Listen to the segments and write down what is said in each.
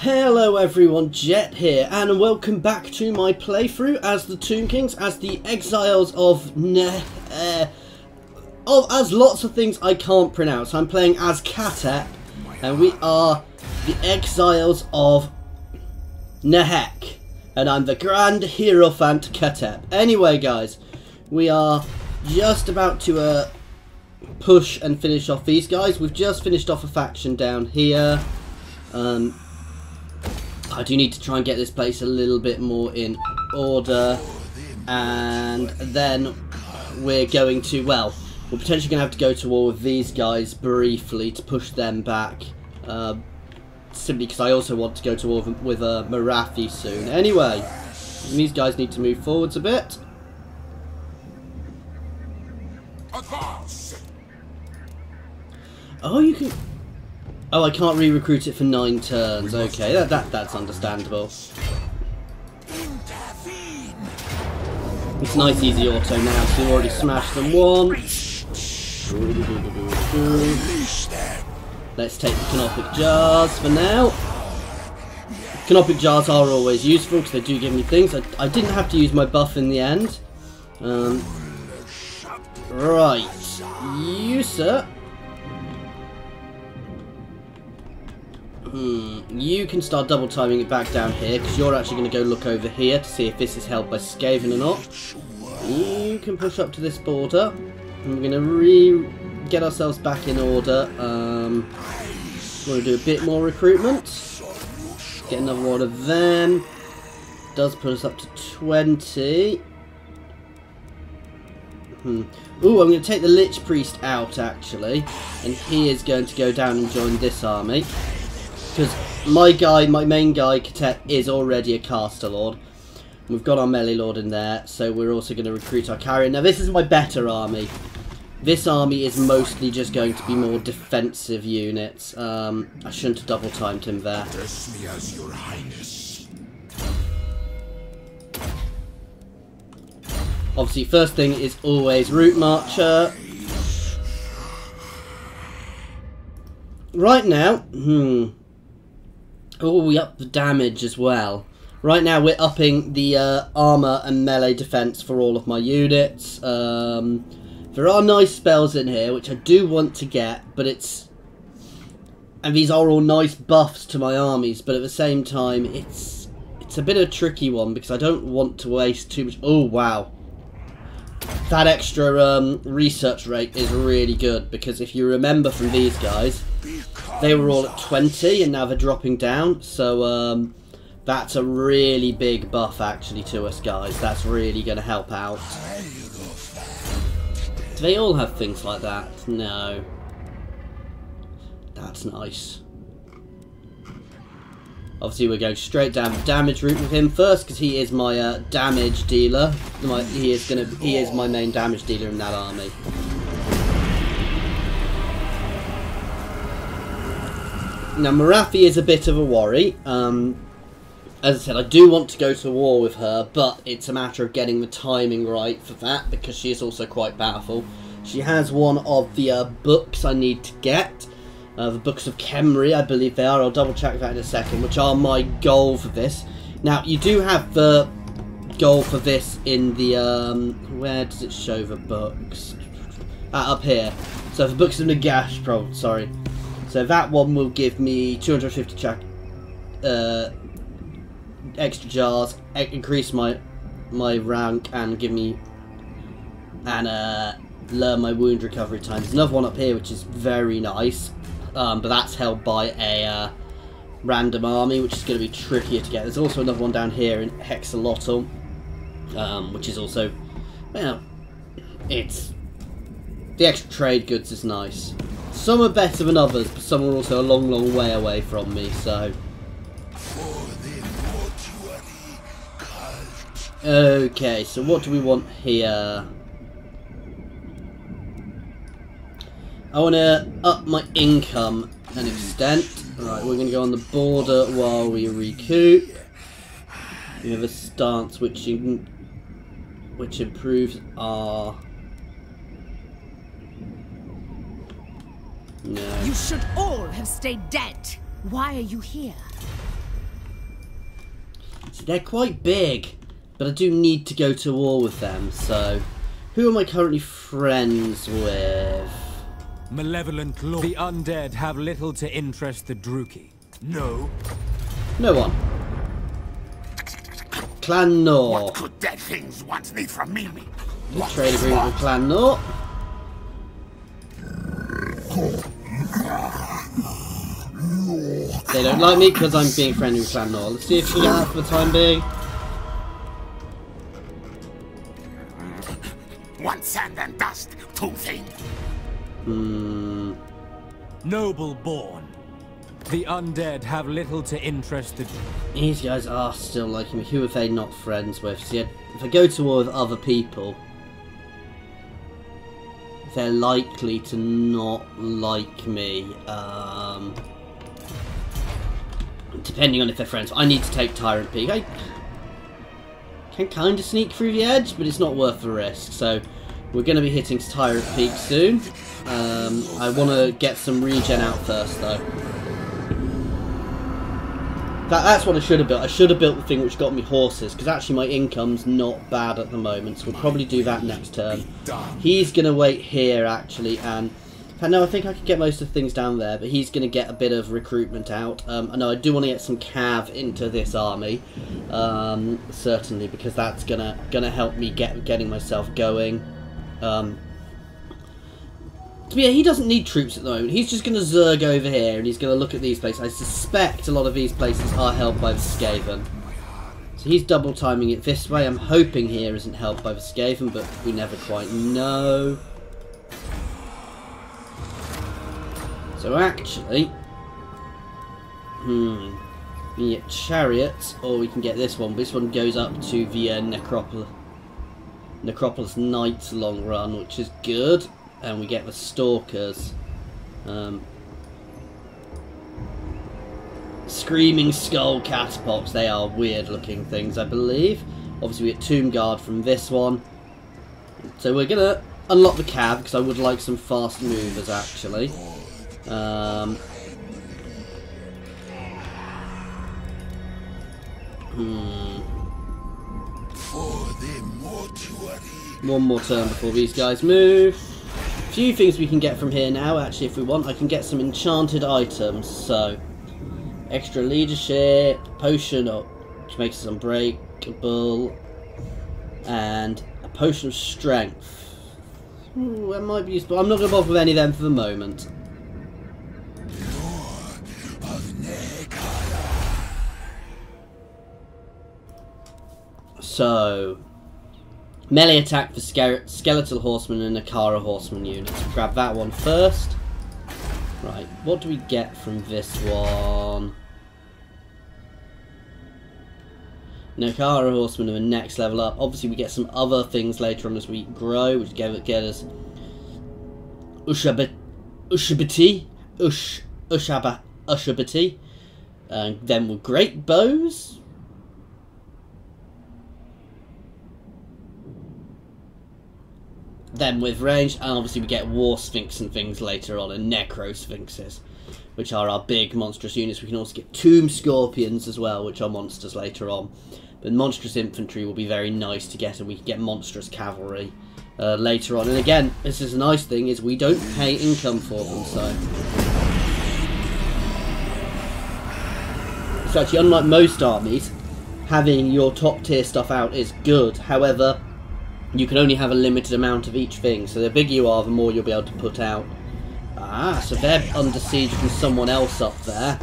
Hello everyone, Jet here, and welcome back to my playthrough as the Tomb Kings, as the Exiles of Nehek, as lots of things I can't pronounce. I'm playing as Khatep, and we are the Exiles of Nehek, and I'm the Grand Hierophant Khatep. Anyway guys, we are just about to push and finish off these guys. We've just finished off a faction down here. I do need to try and get this place a little bit more in order, and then we're going to, well, we're potentially going to have to go to war with these guys briefly to push them back, simply because I also want to go to war with Marathi soon. Anyway, these guys need to move forwards a bit. Oh, you can... Oh, I can't re-recruit it for 9 turns. Okay, that's understandable. It's nice easy auto now, so we've already smashed them once. Let's take the Canopic Jars for now. Canopic Jars are always useful because they do give me things. I didn't have to use my buff in the end. Right. You, sir. You can start double timing it back down here, because you're actually going to go look over here to see if this is held by Skaven or not. You can push up to this border, and we're going to get ourselves back in order. We're going to do a bit more recruitment. Get another one of them. Does put us up to 20. Ooh, I'm going to take the Lich Priest out actually, and he is going to go down and join this army. Because my main guy, Khatep, is already a Caster Lord. We've got our Melee Lord in there, so we're also going to recruit our carrier. Now this is my better army. This army is mostly just going to be more defensive units. I shouldn't have double timed him there. Address me as your highness. Obviously, first thing is always Route Marcher. Right now, oh, we up the damage as well. Right now we're upping the armour and melee defence for all of my units. There are nice spells in here which I do want to get, but it's... And these are all nice buffs to my armies, but at the same time it's a bit of a tricky one because I don't want to waste too much... Oh, wow. That extra research rate is really good, because if you remember from these guys, they were all at 20 and now they're dropping down, so that's a really big buff actually to us guys. That's really going to help out. Do they all have things like that? No. That's nice. Obviously we're going straight down the damage route with him first, because he is my damage dealer. He is my main damage dealer in that army. Now Marathi is a bit of a worry. As I said, I do want to go to war with her, but it's a matter of getting the timing right for that, because she is also quite powerful. She has one of the books I need to get. The Books of Khemri, I believe they are. I'll double check that in a second, which are my goal for this. Now, you do have the goal for this in the, where does it show the books? Up here. So, the Books of Nehek, sorry. So, that one will give me 250 extra jars, increase my rank, and give me, and learn my wound recovery time. There's another one up here, which is very nice. But that's held by a random army, which is going to be trickier to get. There's also another one down here in Hexalotl, which is also, well, it's... The extra trade goods is nice. Some are better than others, but some are also a long, long way away from me, so... Okay, so what do we want here? I want to up my income an extent. Right, we're going to go on the border while we recoup. We have a stance which improves our... No. You should all have stayed dead. Why are you here? So they're quite big, but I do need to go to war with them, so... Who am I currently friends with? Malevolent Lord. The undead have little to interest the Druki. No. No one. Clan Nor. What could dead things want thee from me? Trade agreement with Clan Nor. They don't like me because I'm being friendly with Clan Nor. Let's see if we can get that for the time being. One sand and dust, two things. Noble born. The undead have little to interest the... These guys are still liking me. Who are they not friends with? See, if I go to war with other people, they're likely to not like me. Depending on if they're friends. I need to take Tyrant Peak. I can kind of sneak through the edge, but it's not worth the risk. So we're going to be hitting Tyrant Peak soon. I want to get some regen out first, though. That's what I should have built. I should have built the thing which got me horses, because actually my income's not bad at the moment, so we'll probably do that next turn. He's going to wait here, actually, and... No, I think I could get most of the things down there, but he's going to get a bit of recruitment out. I know I do want to get some cav into this army, certainly, because that's gonna help me getting myself going. But yeah, he doesn't need troops at the moment. He's just going to zerg over here, and he's going to look at these places. I suspect a lot of these places are held by the Skaven. So he's double timing it this way. I'm hoping here isn't held by the Skaven, but we never quite know. So actually, we can get chariots, or we can get this one. This one goes up to the Necropolis Knights long run, which is good. And we get the Stalkers. Screaming Skull Catapults. They are weird looking things, I believe. Obviously we get Tomb Guard from this one. So we're going to unlock the cav, because I would like some fast movers actually. One more turn before these guys move. A few things we can get from here now, actually, if we want. I can get some enchanted items, so extra leadership, potion which makes us unbreakable, and a potion of strength. Ooh, that might be useful. I'm not going to bother with any of them for the moment. So, melee attack for Skeletal Horseman and Nakara Horseman units. We'll grab that one first. Right, what do we get from this one? Nakara Horseman are the next level up. Obviously we get some other things later on as we grow, which get us Ushabati, and then with great bows. Then with range, and obviously we get War Sphinx and things later on, and Necro Sphinxes, which are our big monstrous units. We can also get Tomb Scorpions as well, which are monsters later on. But monstrous infantry will be very nice to get, and we can get monstrous cavalry later on. And again, this is a nice thing, is we don't pay income for them, so... So actually, unlike most armies, having your top tier stuff out is good. However, you can only have a limited amount of each thing, so the bigger you are, the more you'll be able to put out. Ah, so they're under siege from someone else up there.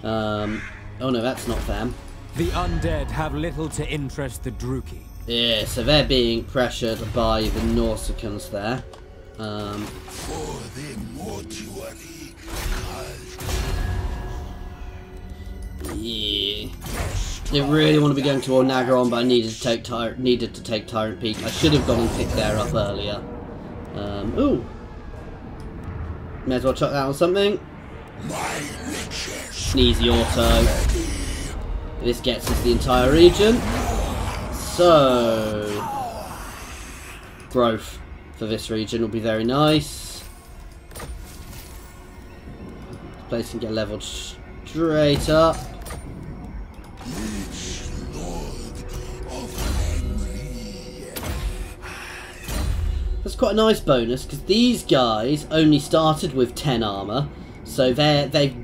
Oh no, that's not them. The undead have little to interest the Druki. Yeah, so they're being pressured by the Norsicans there. Yeah. Didn't really want to be going to Nagaron, but I needed to take Tyrant Peak. I should have gone and picked Lair up earlier. Ooh. May as well chuck that on something. Sneezy auto. This gets us the entire region. So, growth for this region will be very nice. This place can get leveled straight up. That's quite a nice bonus, because these guys only started with 10 armour, so they've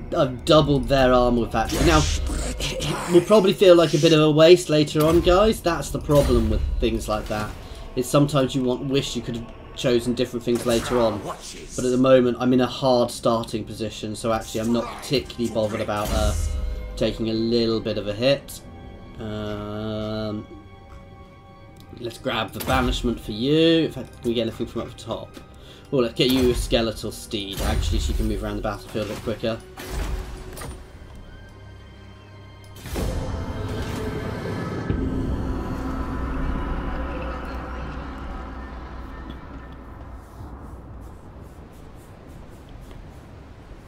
doubled their armour with that. Now, it will probably feel like a bit of a waste later on, guys. That's the problem with things like that. Is sometimes you wish you could have chosen different things later on, but at the moment I'm in a hard starting position, so actually I'm not particularly bothered about taking a little bit of a hit. Let's grab the banishment for you. In fact, can we get anything from up the top? Oh, let's get you a skeletal steed. Actually, she can move around the battlefield a bit quicker.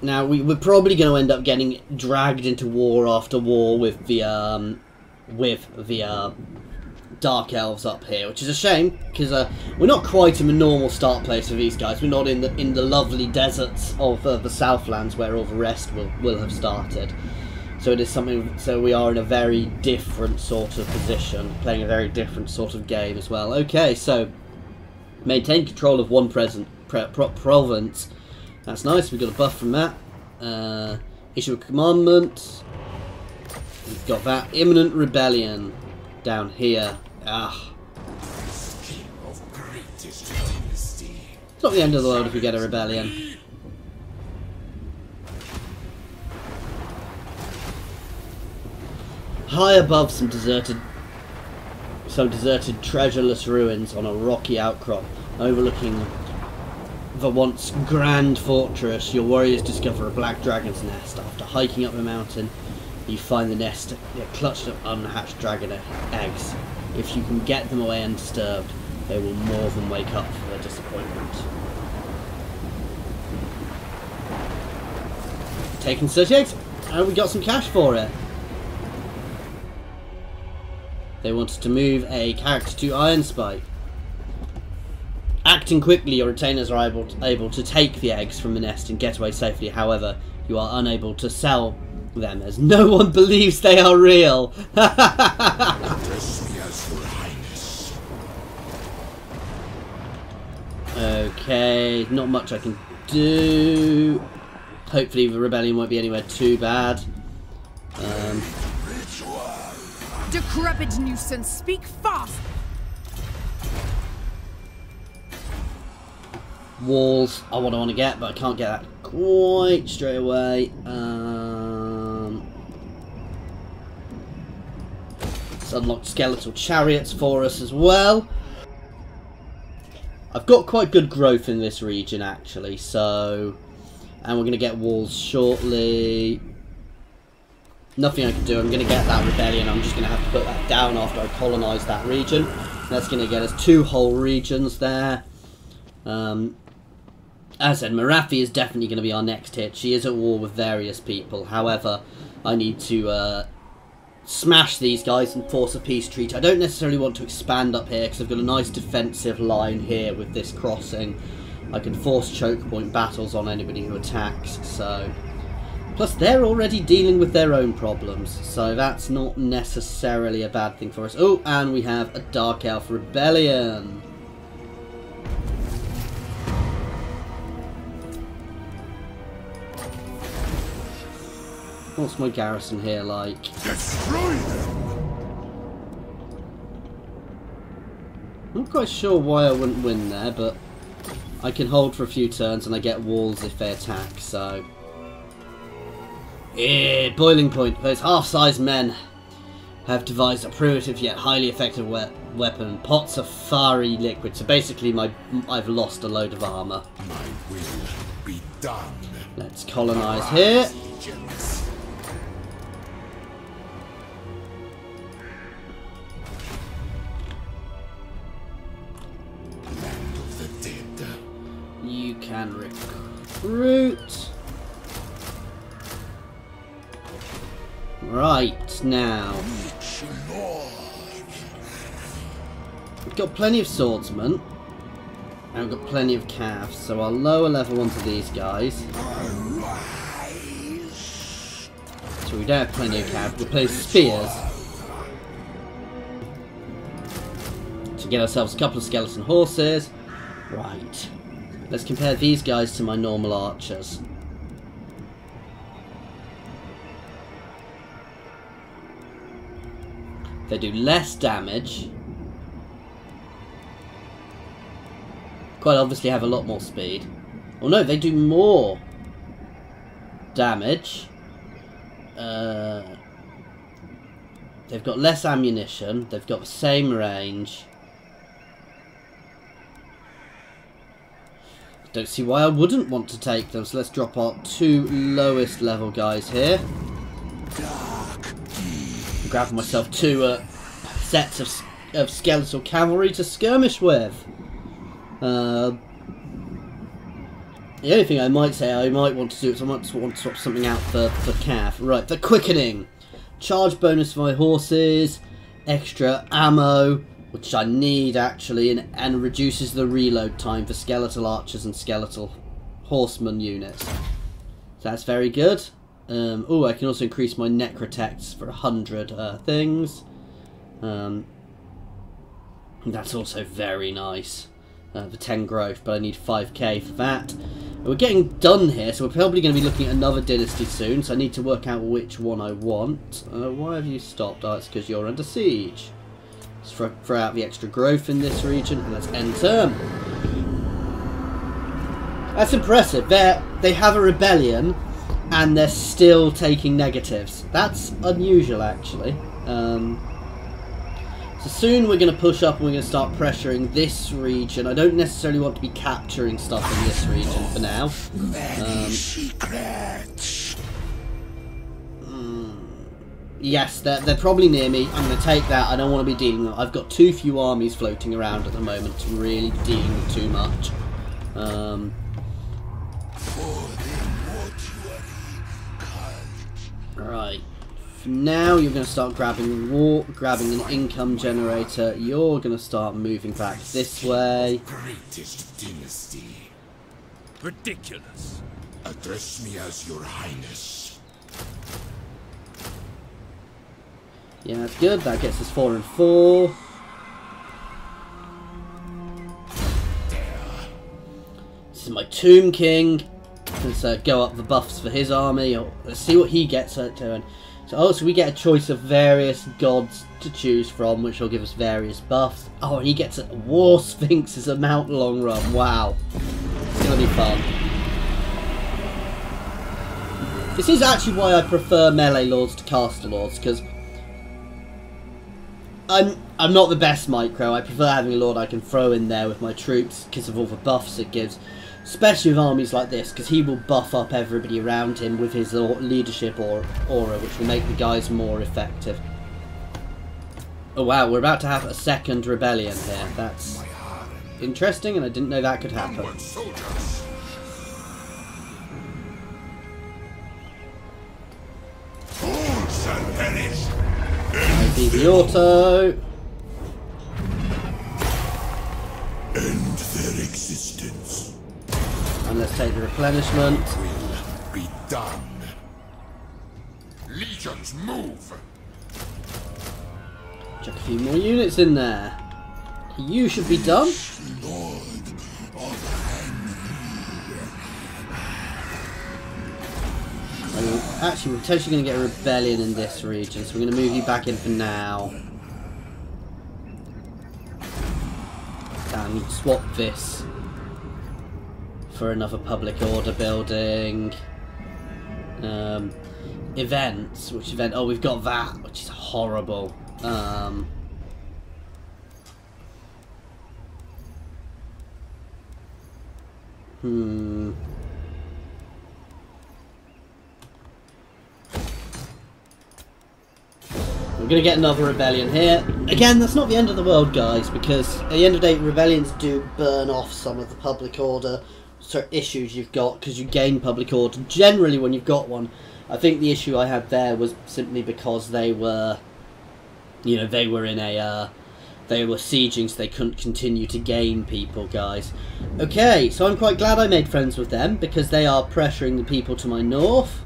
Now, we're probably going to end up getting dragged into war after war with the Dark Elves up here, which is a shame, because we're not quite in the normal start place for these guys. We're not in the lovely deserts of the Southlands where all the rest will have started. So it is something. So we are in a very different sort of position, playing a very different sort of game as well. Okay, so maintain control of one province. That's nice, we got a buff from that. Issue a commandment. We've got that. Imminent rebellion down here. Ah. It's not the end of the world if we get a rebellion. High above some deserted treasureless ruins on a rocky outcrop overlooking the once grand fortress, your warriors discover a black dragon's nest. After hiking up the mountain, you find the nest clutched of unhatched dragon eggs. If you can get them away undisturbed, they will more than wake up for their disappointment. Taking 30 eggs, and we got some cash for it. They wanted to move a character to Iron Spike. Acting quickly, your retainers are able to take the eggs from the nest and get away safely. However, you are unable to sell them as no one believes they are real. Okay, not much I can do. Hopefully the rebellion won't be anywhere too bad. Decrepit nuisance, speak fast! Walls are what I want to get, but I can't get that quite straight away. It's unlocked skeletal chariots for us as well. I've got quite good growth in this region actually, so, and we're going to get walls shortly. Nothing I can do. I'm going to get that rebellion. I'm just going to have to put that down after I colonise that region. That's going to get us 2 whole regions there. As I said, Marathi is definitely going to be our next hit. She is at war with various people. However, I need to smash these guys and force a peace treaty. I don't necessarily want to expand up here because I've got a nice defensive line here with this crossing. I can force choke point battles on anybody who attacks. So, plus they're already dealing with their own problems, so that's not necessarily a bad thing for us. Oh, and we have a Dark Elf rebellion. What's my garrison here like? Destroy them! I'm not quite sure why I wouldn't win there, but I can hold for a few turns and I get walls if they attack, so... boiling point. Those half-sized men have devised a primitive yet highly effective weapon. Pots of fiery liquid. So basically I've lost a load of armour. My will be done. Let's colonise here. You can recruit. Right, now. We've got plenty of swordsmen. And we've got plenty of calves, so I'll lower level one to these guys. So we don't have plenty of calves, we'll play spears. To get ourselves a couple of skeleton horses. Right. Let's compare these guys to my normal archers. They do less damage. Quite obviously have a lot more speed. Oh no, they do more damage. They've got less ammunition. They've got the same range. Don't see why I wouldn't want to take them. So let's drop our 2 lowest level guys here. Grab myself 2 sets of skeletal cavalry to skirmish with. The only thing I might say I might want to do is I might want to swap something out for Cav. Right, the quickening. Charge bonus for my horses. Extra ammo, which I need actually, and reduces the reload time for skeletal archers and skeletal horseman units. So that's very good. Oh, I can also increase my necrotects for 100 things. That's also very nice. For 10 growth, but I need 5k for that. We're getting done here, so we're probably going to be looking at another dynasty soon, so I need to work out which one I want. Why have you stopped? Oh, it's because you're under siege. Let's throw out the extra growth in this region, and let's end turn. That's impressive. They have a rebellion, and they're still taking negatives. That's unusual, actually. So soon we're going to push up and we're going to start pressuring this region. I don't necessarily want to be capturing stuff in this region for now. Yes, they're probably near me. I'm going to take that. I don't want to be dealing with... I've got too few armies floating around at the moment to really deal with too much. Right. Now you're going to start grabbing an income generator. You're going to start moving back this way. Greatest dynasty. Ridiculous. Address me as your highness. Yeah, that's good. That gets us 4 and 4. This is my Tomb King. Let's go up the buffs for his army. Let's see what he gets at turn. So we get a choice of various gods to choose from, which will give us various buffs. Oh, and he gets a War Sphinx as a mount long run. Wow. It's going to be fun. This is actually why I prefer melee lords to caster lords, because I'm not the best micro. I prefer having a lord I can throw in there with my troops because of all the buffs it gives. Especially with armies like this, because he will buff up everybody around him with his leadership aura, which will make the guys more effective. Oh wow, we're about to have a second rebellion here. That's interesting, and I didn't know that could happen. Maybe the auto. End their existence. And let's take the replenishment. Will be done. Legions move. Chuck a few more units in there. You should be done. Actually, we're potentially going to get a rebellion in this region, so we're going to move you back in for now. And swap this for another public order building. Events. Which event? Oh, we've got that, which is horrible. We're going to get another rebellion here. Again, that's not the end of the world, guys, because at the end of the day, rebellions do burn off some of the public order issues you've got, because you gain public order generally when you've got one. I think the issue I had there was simply because they were, you know, they were in a, they were sieging, so they couldn't continue to gain people, guys. Okay, so I'm quite glad I made friends with them, because they are pressuring the people to my north.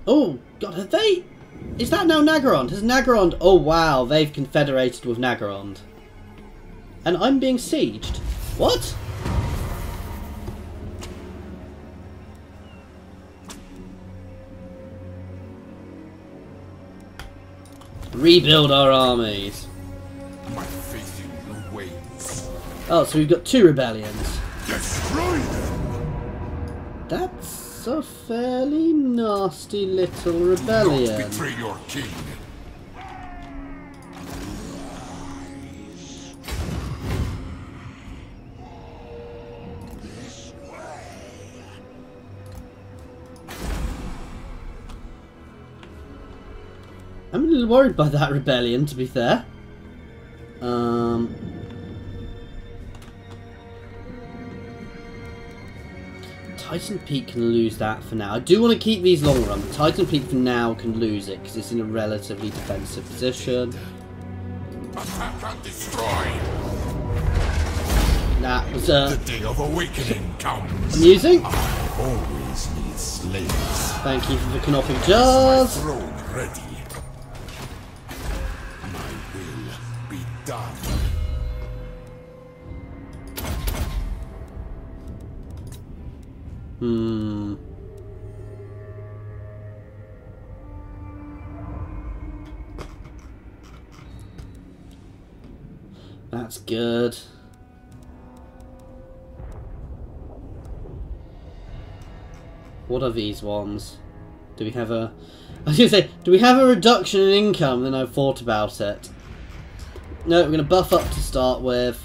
Oh, God, have they... Is that now Nagarond? Has Nagarond... Oh, wow, they've confederated with Nagarond. And I'm being sieged. What? Rebuild our armies. My faith in you wanes. Oh, so we've got 2 rebellions. Destroy them! That's a fairly nasty little Do rebellion. not betray your king. I'm a little worried by that rebellion, to be fair. Titan Peak can lose that for now. I do want to keep these long run. Titan Peak for now can lose it because it's in a relatively defensive position. Attack and destroy. That was The day of awakening comes. amusing. I always need slaves. Thank you for the Canopy Jars. Throne ready. My will be done. That's good. What are these ones? Do we have a... I was going to say, do we have a reduction in income? Then I've thought about it. No, we're going to buff up to start with.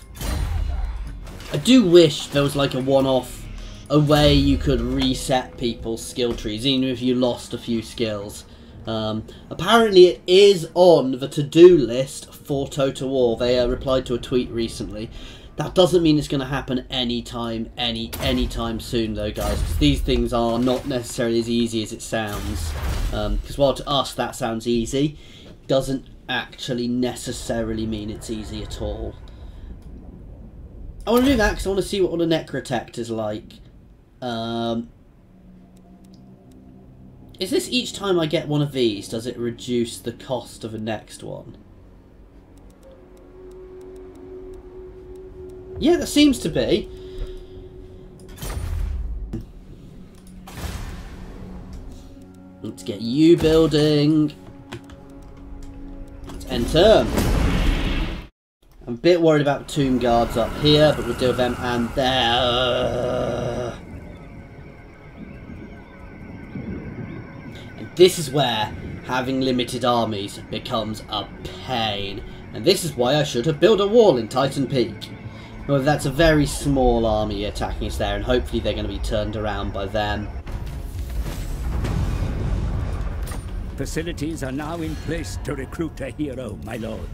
I do wish there was like a one-off, a way you could reset people's skill trees, even if you lost a few skills. Apparently it is on the to-do list for Total War. They replied to a tweet recently. That doesn't mean it's going to happen anytime soon though, guys, because these things are not necessarily as easy as it sounds. Because while to us that sounds easy, doesn't actually necessarily mean it's easy at all. I want to do that because I want to see what the Necrotect is like. Is this each time I get one of these, does it reduce the cost of the next one? Yeah, that seems to be. Let's get you building. Let's enter. I'm a bit worried about the tomb guards up here, but we'll deal with them and there. And this is where having limited armies becomes a pain. And this is why I should have built a wall in Titan Peak. Well, that's a very small army attacking us there, and hopefully they're going to be turned around by then. Facilities are now in place to recruit a hero, my lord.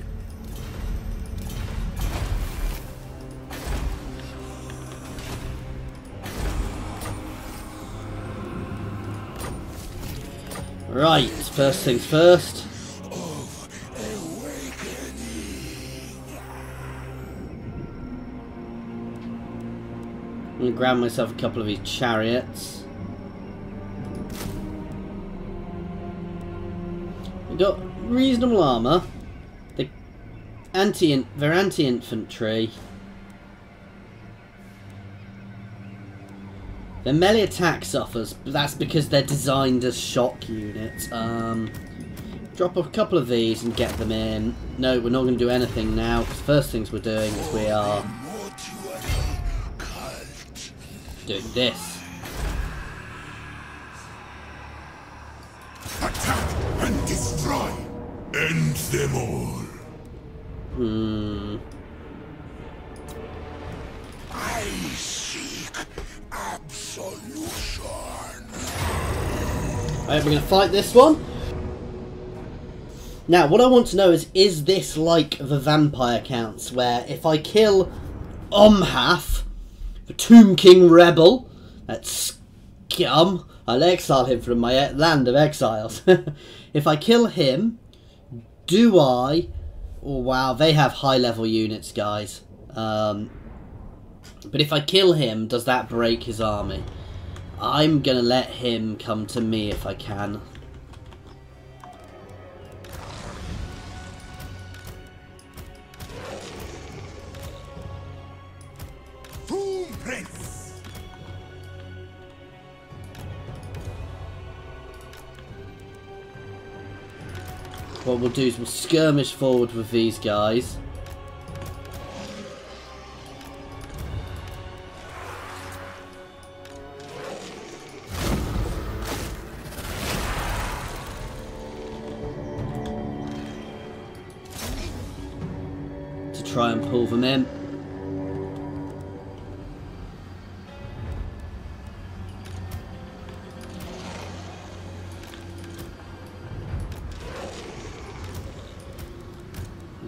Right, first things first. I'm going to grab myself a couple of these chariots. We've got reasonable armour. They're anti-infantry. Their melee attack suffers, but that's because they're designed as shock units. Drop a couple of these and get them in. No, we're not going to do anything now, because first things we're doing is we are doing this. Attack and destroy. End them all. I seek absolution. Alright, we're going to fight this one. Now, what I want to know is this like the vampire counts, where if I kill Omhath, the Tomb King Rebel, that's scum, I'll exile him from my land of exiles. If I kill him, do I... Oh wow, they have high level units, guys. But if I kill him, does that break his army? I'm gonna let him come to me if I can. what we'll do is we'll skirmish forward with these guys. To try and pull them in.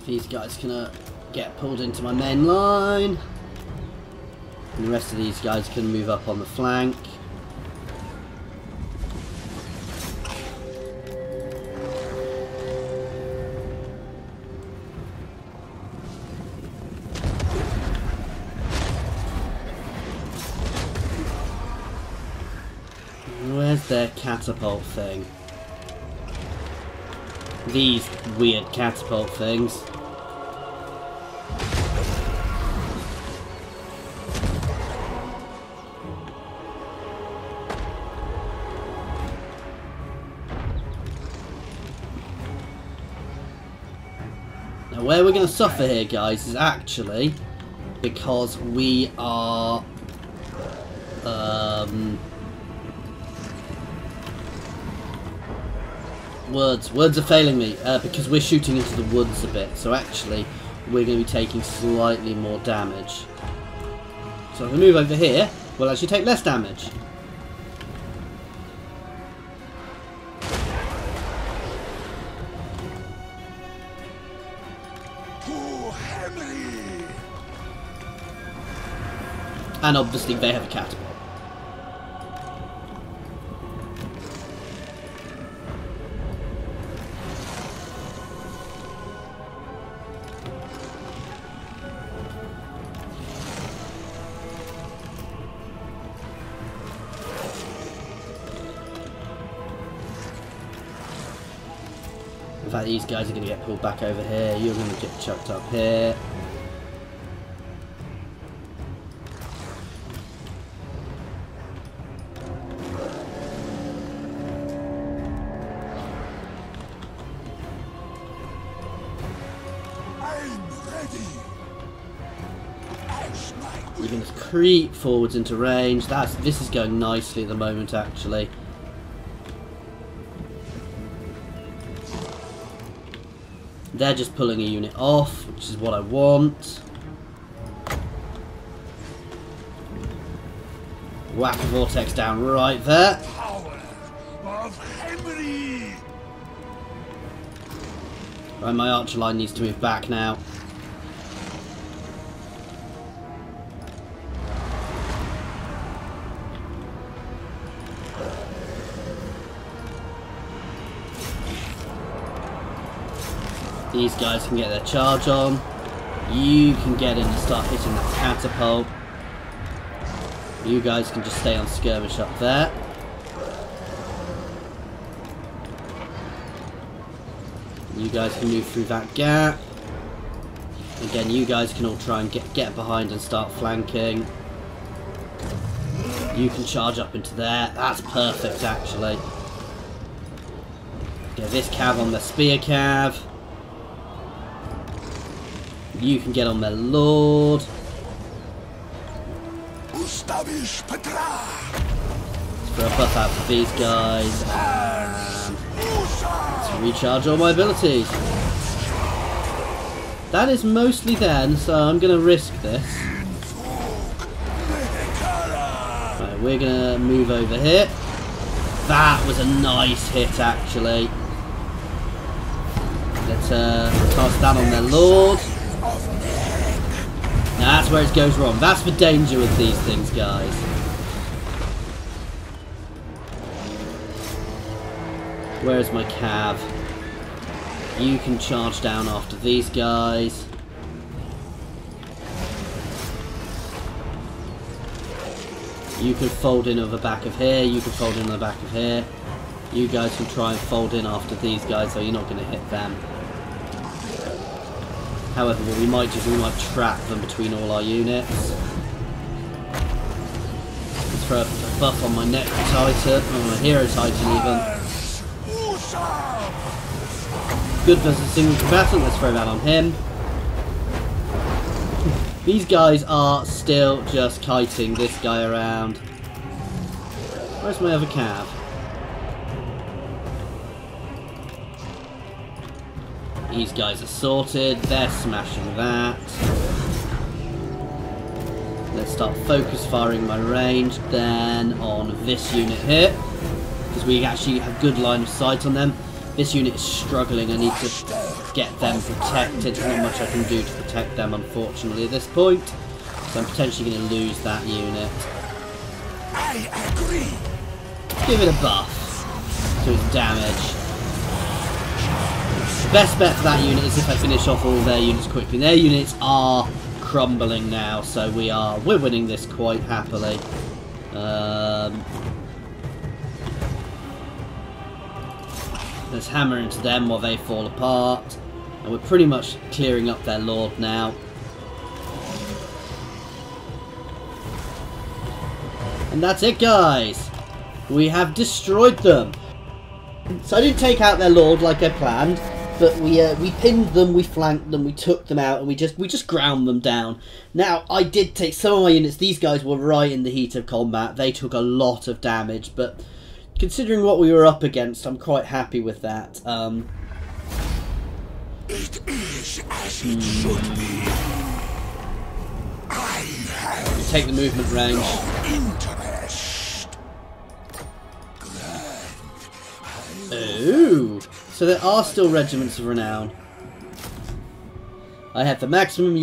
These guys can get pulled into my main line, and the rest of these guys can move up on the flank. Where's their catapult thing? These weird catapult things. Now where we're going to suffer here, guys, is actually because we are words are failing me, because we're shooting into the woods a bit, so actually we're going to be taking slightly more damage. So if we move over here, we'll actually take less damage. And obviously they have a catapult. In fact, these guys are going to get pulled back over here. You're going to get chucked up here. You can just creep forwards into range. This is going nicely at the moment, actually. They're just pulling a unit off, which is what I want. Whack a vortex down right there. Right, my archer line needs to move back now. These guys can get their charge on. You can get in and start hitting that catapult. You guys can just stay on skirmish up there. You guys can move through that gap. Again, you guys can all try and get behind and start flanking. You can charge up into there. That's perfect, actually. Get this cav on the spear cav. You can get on their lord. Let's throw a buff out for these guys. And let's recharge all my abilities. That is mostly then, so I'm going to risk this. Right, we're going to move over here. That was a nice hit, actually. Let's cast that on their lord. Now that's where it goes wrong. That's the danger with these things, guys. Where's my cav? You can charge down after these guys. You can fold in over the back of here. You can fold in on the back of here. You guys can try and fold in after these guys, so you're not going to hit them. However, what we might do is we might trap them between all our units. Let's throw a buff on my neck titan, on my hero titan even. Good versus single combatant. Let's throw that on him. These guys are still just kiting this guy around. Where's my other cav? These guys are sorted. They're smashing that. Let's start focus firing my range then on this unit here, because we actually have good line of sight on them. This unit is struggling. I need to get them protected. There's not much I can do to protect them, unfortunately, at this point. So I'm potentially going to lose that unit. I agree. Give it a buff to its damage. The best bet for that unit is if I finish off all their units quickly. Their units are crumbling now, so we're winning this quite happily. Let's hammer into them while they fall apart, and we're pretty much clearing up their lord now. And that's it, guys. We have destroyed them. So I didn't take out their lord like I planned, but we pinned them, we flanked them, we took them out, and we just ground them down. Now, I did take some of my units. These guys were right in the heat of combat. They took a lot of damage, but considering what we were up against, I'm quite happy with that. It is as it should be. I have Take the movement range. interest. Ooh, so there are still regiments of renown. I have the maximum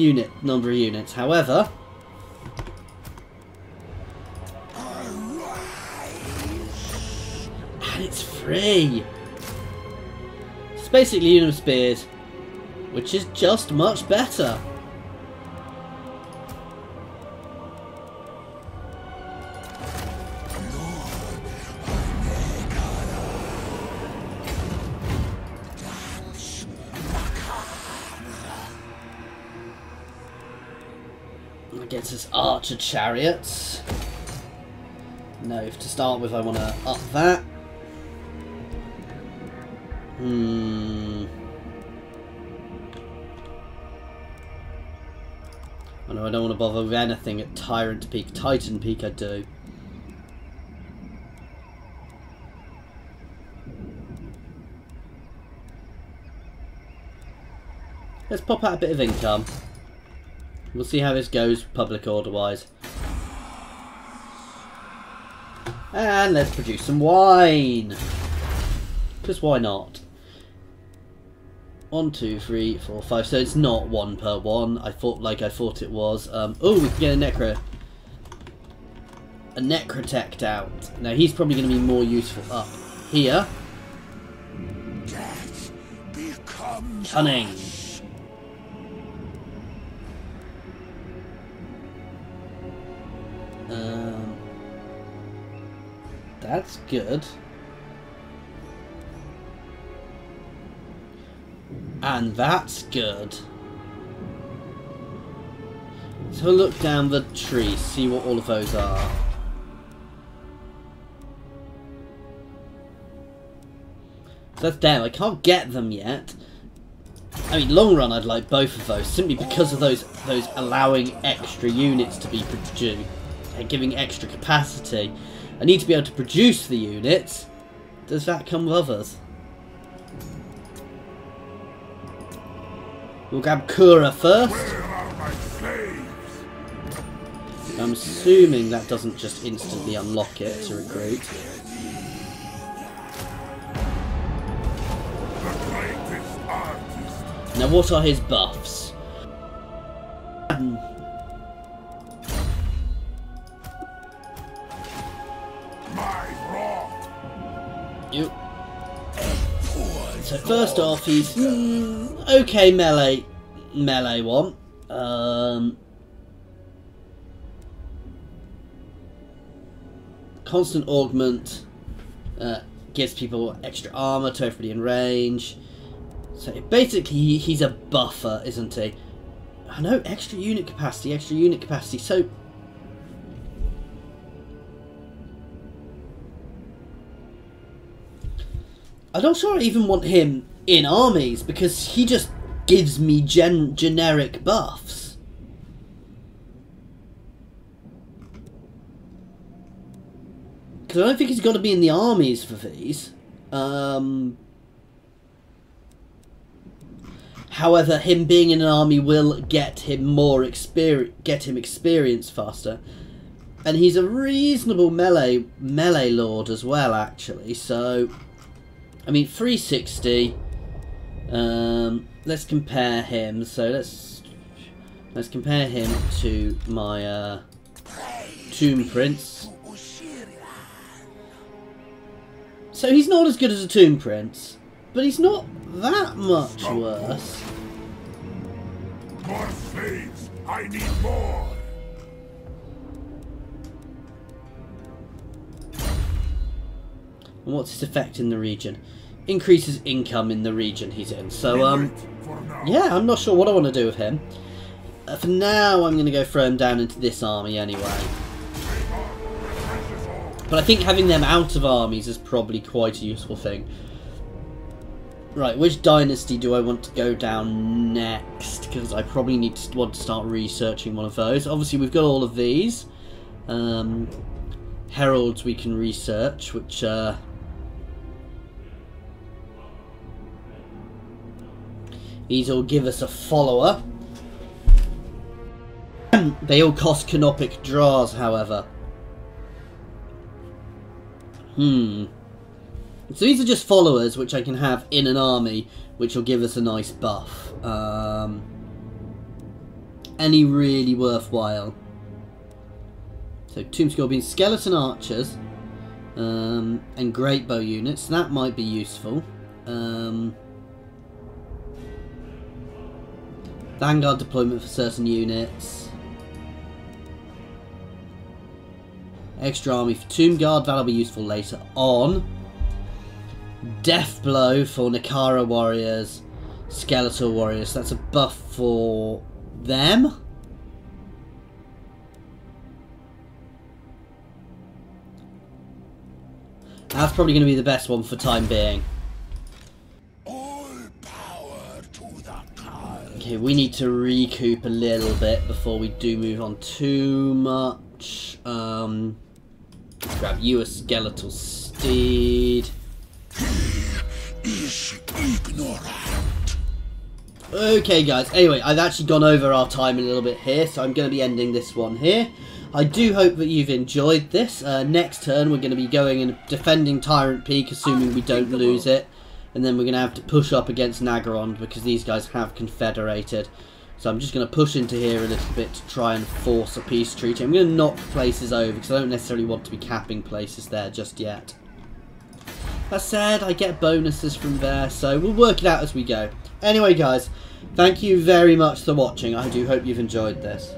number of units. However, and it's free. It's basically Unum Spears, which is just much better. Gets us archer chariots. No, to start with I want to up that. Oh no, I don't want to bother with anything at Tyrant Peak. Titan Peak I do. Let's pop out a bit of income. We'll see how this goes public order wise. And let's produce some wine. Because why not? 1, 2, 3, 4, 5. So it's not 1 per 1. I thought it was. Oh, we can get a necrotect out. Now he's probably going to be more useful up here. Cunning. That's good. And that's good. Let's have a look down the tree, see what all of those are. So that's them. I can't get them yet. I mean, long run I'd like both of those, simply because of those allowing extra units to be produced, giving extra capacity. I need to be able to produce the units. Does that come with others? We'll grab Kura first. Where are my slaves? I'm assuming that doesn't just instantly unlock it to recruit. The greatest artist. Now what are his buffs? So first off, he's okay melee one. Constant augment gives people extra armor to everybody in range. So basically, he's a buffer, isn't he? I know, extra unit capacity. So I'm not sure I even want him in armies, because he just gives me generic buffs. Because I don't think he's got to be in the armies for these. However, him being in an army will get him more experience faster. And he's a reasonable melee lord as well, actually. So, I mean, 360. Let's compare him. So let's compare him to my Tomb Prince. So he's not as good as a Tomb Prince, but he's not that much worse. More slaves! I need more! And what's his effect in the region? Increases income in the region he's in. So, yeah, I'm not sure what I want to do with him. For now, I'm going to go throw him down into this army anyway. But I think having them out of armies is probably quite a useful thing. Right, which dynasty do I want to go down next? Because I probably want to start researching one of those. Obviously, we've got all of these. Heralds we can research, which... these will give us a follower. They all cost canopic draws, however. So these are just followers which I can have in an army, which will give us a nice buff. Any really worthwhile. So Tomb Scorpions, Skeleton Archers, and Great Bow units. That might be useful. Vanguard deployment for certain units. Extra army for Tomb Guard, that'll be useful later on. Death Blow for Nakara warriors, Skeletal warriors, that's a buff for them. That's probably going to be the best one for time being. Okay, we need to recoup a little bit before we do move on too much. Grab you a skeletal steed. Okay guys, anyway, I've actually gone over our time a little bit here, so I'm going to be ending this one here. I do hope that you've enjoyed this. Next turn we're going to be going and defending Tyrant Peak, assuming we don't lose it. And then we're going to have to push up against Nagorond, because these guys have confederated. So I'm just going to push into here a little bit to try and force a peace treaty. I'm going to knock places over, because I don't necessarily want to be capping places there just yet. That said, I get bonuses from there, so we'll work it out as we go. Anyway guys, thank you very much for watching. I do hope you've enjoyed this.